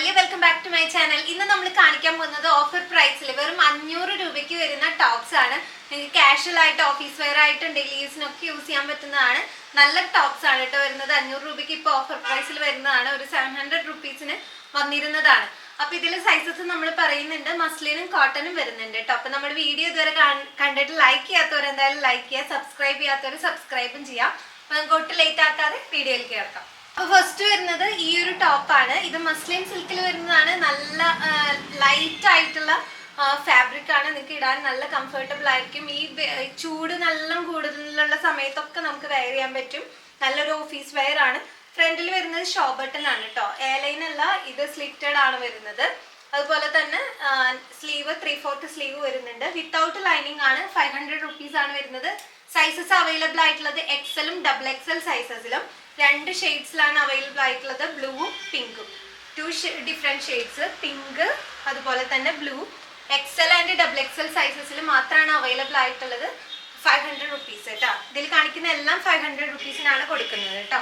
Hi, welcome back to my channel. ഇന്ന് നമ്മൾ കാണിക്കാൻ പോകുന്നത് ഓഫർ പ്രൈസിൽ വെറും 500 രൂപയ്ക്ക് വരുന്ന ടോപ്സ് ആണ്. നിങ്ങൾക്ക് കാഷ്വൽ ആയിട്ട് ഓഫീസ് വെയർ ആയിട്ട് ഡെയിലി യൂസിനൊക്കെ യൂസ് ചെയ്യാൻ പറ്റുന്നതാണ്. നല്ല ടോപ്സ് ആണ് കേട്ടോ വരുന്നത്. 500 രൂപയ്ക്ക് ഇപ്പോൾ ഓഫർ പ്രൈസിൽ വരുന്നതാണ്. ഒരു 700 റുപ്പീസിന് വന്നിരുന്നതാണ്. അപ്പോൾ ഇതിൽ സൈസസ് നമ്മൾ പറയുന്നുണ്ട്, മസ്ലിനും കോട്ടനും വരുന്നുണ്ട് കേട്ടോ. അപ്പോൾ നമ്മുടെ വീഡിയോ ഇതുവരെ കണ്ടിട്ട് ലൈക്ക് ചെയ്യാത്തവർ എന്തായാലും ലൈക്ക് ചെയ്യുക, സബ്സ്ക്രൈബ് ചെയ്യാത്തവർ സബ്സ്ക്രൈബും ചെയ്യാം. അപ്പോൾ നമുക്ക് ഒട്ടും ലേറ്റ് ആക്കാതെ വീഡിയോയിലേക്ക് കിടക്കാം. ഫസ്റ്റ് വരുന്നത് ഈ ഒരു ടോപ്പാണ്. ഇത് മസ്ലിൻ സിൽക്കിൽ വരുന്നതാണ്. നല്ല ലൈറ്റ് ആയിട്ടുള്ള ഫാബ്രിക് ആണ്. നിങ്ങൾക്ക് ഇടാൻ നല്ല കംഫർട്ടബിൾ ആയിരിക്കും. ഈ ചൂട് നല്ല കൂടുതലുള്ള സമയത്തൊക്കെ നമുക്ക് വെയർ ചെയ്യാൻ പറ്റും. നല്ലൊരു ഓഫീസ് വെയർ ആണ്. ഫ്രണ്ടിൽ വരുന്നത് ഷോ ബട്ടൺ ആണ് കേട്ടോ. എയർലൈൻ അല്ല, ഇത് സ്ലിറ്റഡ് ആണ് വരുന്നത്. അതുപോലെ തന്നെ സ്ലീവ് 3/4 സ്ലീവ് വരുന്നുണ്ട്. വിത്തൗട്ട് ലൈനിങ് ആണ്. 500 റുപ്പീസ് ആണ് വരുന്നത്. സൈസസ് അവൈലബിൾ ആയിട്ടുള്ളത് എക്സലും ഡബിൾ എക്സൽ സൈസസിലും 2 ഷെയ്ഡ്സിലാണ് അവൈലബിൾ ആയിട്ടുള്ളത്. ബ്ലൂവും പിങ്കും. 2 ഡിഫറെൻറ്റ് ഷെയ്ഡ്സ്, പിങ്ക് അതുപോലെ തന്നെ blue. XL and double XL സൈസസിൽ മാത്രമാണ് അവൈലബിൾ ആയിട്ടുള്ളത്. 500 റുപ്പീസ് കേട്ടോ. ഇതിൽ കാണിക്കുന്ന എല്ലാം 500 റുപ്പീസിനാണ് കൊടുക്കുന്നത് കേട്ടോ.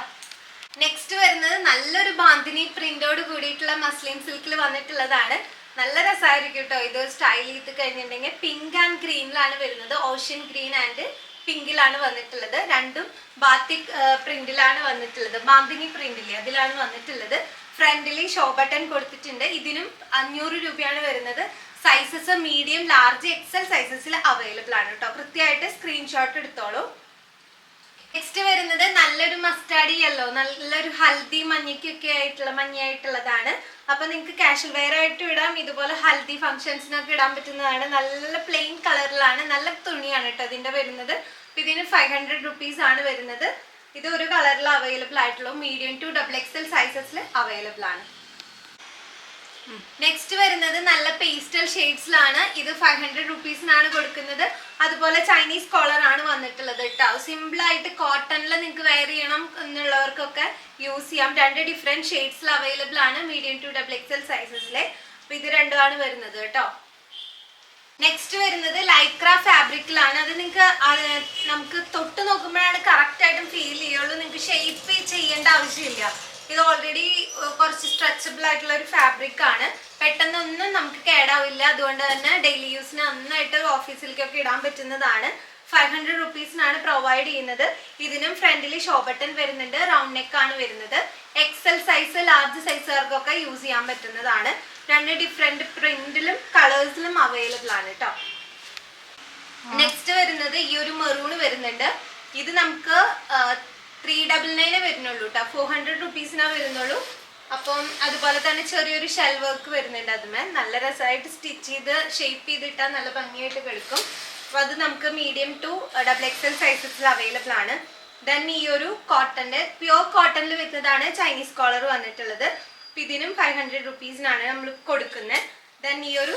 നെക്സ്റ്റ് വരുന്നത് നല്ലൊരു ബാന്തിനി പ്രിന്റോട് കൂടിയിട്ടുള്ള മസ്ലിൻ സിൽക്കിൽ വന്നിട്ടുള്ളതാണ്. നല്ല രസമായിരിക്കും കേട്ടോ. ഇത് സ്റ്റൈൽ ചെയ്ത് കഴിഞ്ഞിട്ടുണ്ടെങ്കിൽ പിങ്ക് ആൻഡ് ഗ്രീനിലാണ് വരുന്നത്. ഓഷ്യൻ ഗ്രീൻ ആൻഡ് പിങ്കിലാണ് വന്നിട്ടുള്ളത്. രണ്ടും ബാത്തിക് പ്രിന്റിലാണ് വന്നിട്ടുള്ളത്. ബാന്തിനി പ്രിന്റില്ലേ അതിലാണ് വന്നിട്ടുള്ളത്. ഫ്രണ്ടിൽ ഷോ ബട്ടൺ കൊടുത്തിട്ടുണ്ട്. ഇതിനും 500 രൂപയാണ് വരുന്നത്. സൈസസ് മീഡിയം, ലാർജ്, എക്സൽ സൈസസിൽ അവൈലബിൾ ആണ് കേട്ടോ. കൃത്യമായിട്ട് സ്ക്രീൻഷോട്ട് എടുത്തോളൂ. നെക്സ്റ്റ് വരുന്നത് നല്ലൊരു മസ്റ്റാർഡ് യെല്ലോ, നല്ലൊരു ഹൽദി മഞ്ഞയായിട്ടുള്ളതാണ്. അപ്പൊ നിങ്ങൾക്ക് കാഷ്വൽ വെയർ ആയിട്ട് ഇടാം. ഇതുപോലെ ഹൽദി ഫംഗ്ഷൻസിനൊക്കെ ഇടാൻ പറ്റുന്നതാണ്. നല്ല പ്ലെയിൻ കളറിലാണ്. നല്ല തുണിയാണ് കേട്ടോ ഇതിന്റെ വരുന്നത്. ഇതിന് 500 റുപ്പീസ് ആണ് വരുന്നത്. ഇത് ഒരു കളറിൽ അവൈലബിൾ ആയിട്ടുള്ളൂ. മീഡിയം ടു ഡബിൾ എക്സൽ സൈസസിൽ അവൈലബിൾ ആണ്. നെക്സ്റ്റ് വരുന്നത് നല്ല പേസ്റ്റൽ ഷെയ്ഡ്സിലാണ്. ഇത് 500 റുപ്പീസിനാണ് കൊടുക്കുന്നത്. അതുപോലെ ചൈനീസ് കോളർ ആണ് വന്നിട്ടുള്ളത് കേട്ടോ. സിമ്പിൾ ആയിട്ട് കോട്ടണിൽ നിങ്ങൾക്ക് വെയർ ചെയ്യണം എന്നുള്ളവർക്കൊക്കെ യൂസ് ചെയ്യാം. 2 ഡിഫറെന്റ് ഷെയ്ഡ്സിൽ അവൈലബിൾ ആണ്. മീഡിയം ടു ഡബിൾ എക്സൽ സൈസസിലെ. അപ്പൊ ഇത് രണ്ടുമാണ് വരുന്നത് കേട്ടോ. നെക്സ്റ്റ് വരുന്നത് ലൈക്ര ഫാബ്രിക്കിലാണ്. അത് നിങ്ങൾക്ക് നമുക്ക് തൊട്ട് നോക്കുമ്പോഴാണ് കറക്റ്റ് ആയിട്ടും ഫീൽ ചെയ്യുള്ളൂ. നിങ്ങൾക്ക് ഷേപ്പ് ചെയ്യേണ്ട ആവശ്യമില്ല. ഇത് ഓൾറെഡി കുറച്ച് സ്ട്രെച്ചബിൾ ആയിട്ടുള്ള ഒരു ഫാബ്രിക് ആണ്. പെട്ടെന്നൊന്നും നമുക്ക് കേടാവില്ല. അതുകൊണ്ട് തന്നെ ഡെയിലി യൂസിന് നന്നായിട്ട് ഓഫീസിലേക്കൊക്കെ ഇടാൻ പറ്റുന്നതാണ്. 500 റുപ്പീസിനാണ് പ്രൊവൈഡ് ചെയ്യുന്നത്. ഇതിനും ഫ്രണ്ടിൽ ഷോ ബട്ടൺ വരുന്നുണ്ട്. റൗണ്ട് നെക്ക് ആണ് വരുന്നത്. എക്സൽ സൈസ്, ലാർജ് സൈസുകാർക്കൊക്കെ യൂസ് ചെയ്യാൻ പറ്റുന്നതാണ്. 2 ഡിഫറെന്റ് പ്രിന്റിലും കളേഴ്സിലും അവൈലബിൾ ആണ് കേട്ടോ. നെക്സ്റ്റ് വരുന്നത് ഈ ഒരു മെറൂൺ വരുന്നുണ്ട്. ഇത് നമുക്ക് 399 വരുന്നുള്ളൂ കേട്ടോ. 400 റുപ്പീസിനാ വരുന്നുള്ളൂ. അപ്പം അതുപോലെ തന്നെ ചെറിയൊരു ഷെൽ വർക്ക് വരുന്നുണ്ട്. അതുമേ നല്ല രസമായിട്ട് സ്റ്റിച്ച് ചെയ്ത് ഷേപ്പ് ചെയ്തിട്ടാൽ നല്ല ഭംഗിയായിട്ട് കിടക്കും. അപ്പോൾ അത് നമുക്ക് മീഡിയം ടു ഡബിൾ എക്സൽ സൈസസിൽ അവൈലബിൾ ആണ്. ദെൻ ഈ ഒരു കോട്ടന്റെ പ്യുവർ കോട്ടണിൽ വരുന്നതാണ് ചൈനീസ് കോളർ വന്നിട്ടുള്ളത്. അപ്പം ഇതിനും 500 റുപ്പീസിനാണ് നമ്മൾ കൊടുക്കുന്നത്. ദെൻ ഈ ഒരു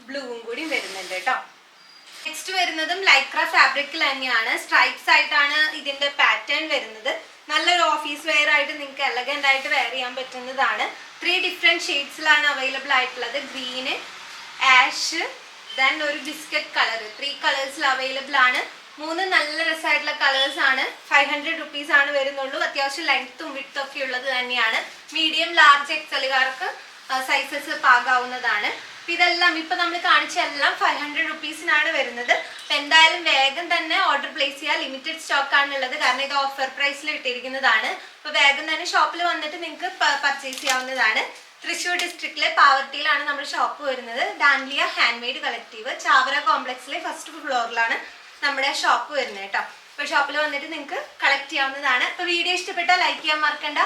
ബ്ലൂവും കൂടി വരുന്നുണ്ട് കേട്ടോ. നെക്സ്റ്റ് വരുന്നതും ലൈക്ര ഫാബ്രിക്കിൽ തന്നെയാണ്. സ്ട്രൈപ്സ് ആയിട്ടാണ് ഇതിന്റെ പാറ്റേൺ വരുന്നത്. നല്ലൊരു ഓഫീസ് വെയർ ആയിട്ട് നിങ്ങൾക്ക് എലഗന്റ് ആയിട്ട് വെയർ ചെയ്യാൻ പറ്റുന്നതാണ്. 3 ഡിഫറെന്റ് ഷെയ്ഡ്സിലാണ് അവൈലബിൾ ആയിട്ടുള്ളത്. ഗ്രീന്, ആഷ്, ദെൻ ഒരു ബിസ്ക്കറ്റ് കളർ. 3 കളേഴ്സിൽ അവൈലബിൾ ആണ്. 3 നല്ല രസമായിട്ടുള്ള കളേഴ്സ് ആണ്. 500 റുപ്പീസ് ആണ് വരുന്നുള്ളൂ. അത്യാവശ്യം ലെങ്ത്തും വിഡ്ത്തും ഒക്കെ ഉള്ളത് തന്നെയാണ്. മീഡിയം, ലാർജ്, എക്സലുകാർക്ക് സൈസസ് പാകാവുന്നതാണ്. ഇതെല്ലാം ഇപ്പൊ നമ്മൾ കാണിച്ച എല്ലാം 500 റുപ്പീസിനാണ് വരുന്നത്. അപ്പൊ എന്തായാലും വേഗം തന്നെ ഓർഡർ പ്ലേസ് ചെയ്യുക. ലിമിറ്റഡ് സ്റ്റോക്ക് ആണുള്ളത്. കാരണം ഇത് ഓഫർ പ്രൈസിൽ ഇട്ടിരിക്കുന്നതാണ്. അപ്പൊ വേഗം തന്നെ ഷോപ്പിൽ വന്നിട്ട് നിങ്ങൾക്ക് പർച്ചേസ് ചെയ്യാവുന്നതാണ്. തൃശ്ശൂർ ഡിസ്ട്രിക്റ്റിലെ പാവർട്ടിയിലാണ് നമ്മുടെ ഷോപ്പ് വരുന്നത്. Danliya hand made collective, Chavara കോംപ്ലക്സിലെ ഫസ്റ്റ് ഫ്ലോറിലാണ് നമ്മുടെ ഷോപ്പ് വരുന്നത് കേട്ടോ. അപ്പൊ ഷോപ്പിൽ വന്നിട്ട് നിങ്ങൾക്ക് കളക്ട് ചെയ്യാവുന്നതാണ്. അപ്പൊ വീഡിയോ ഇഷ്ടപ്പെട്ടാൽ ലൈക്ക് ചെയ്യാൻ മറക്കണ്ട.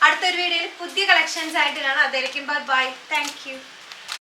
അടുത്തൊരു വീഡിയോയിൽ പുതിയ കളക്ഷൻസ് ആയിട്ട് കാണാം. അതായിരിക്കും. ബൈ. Thank you.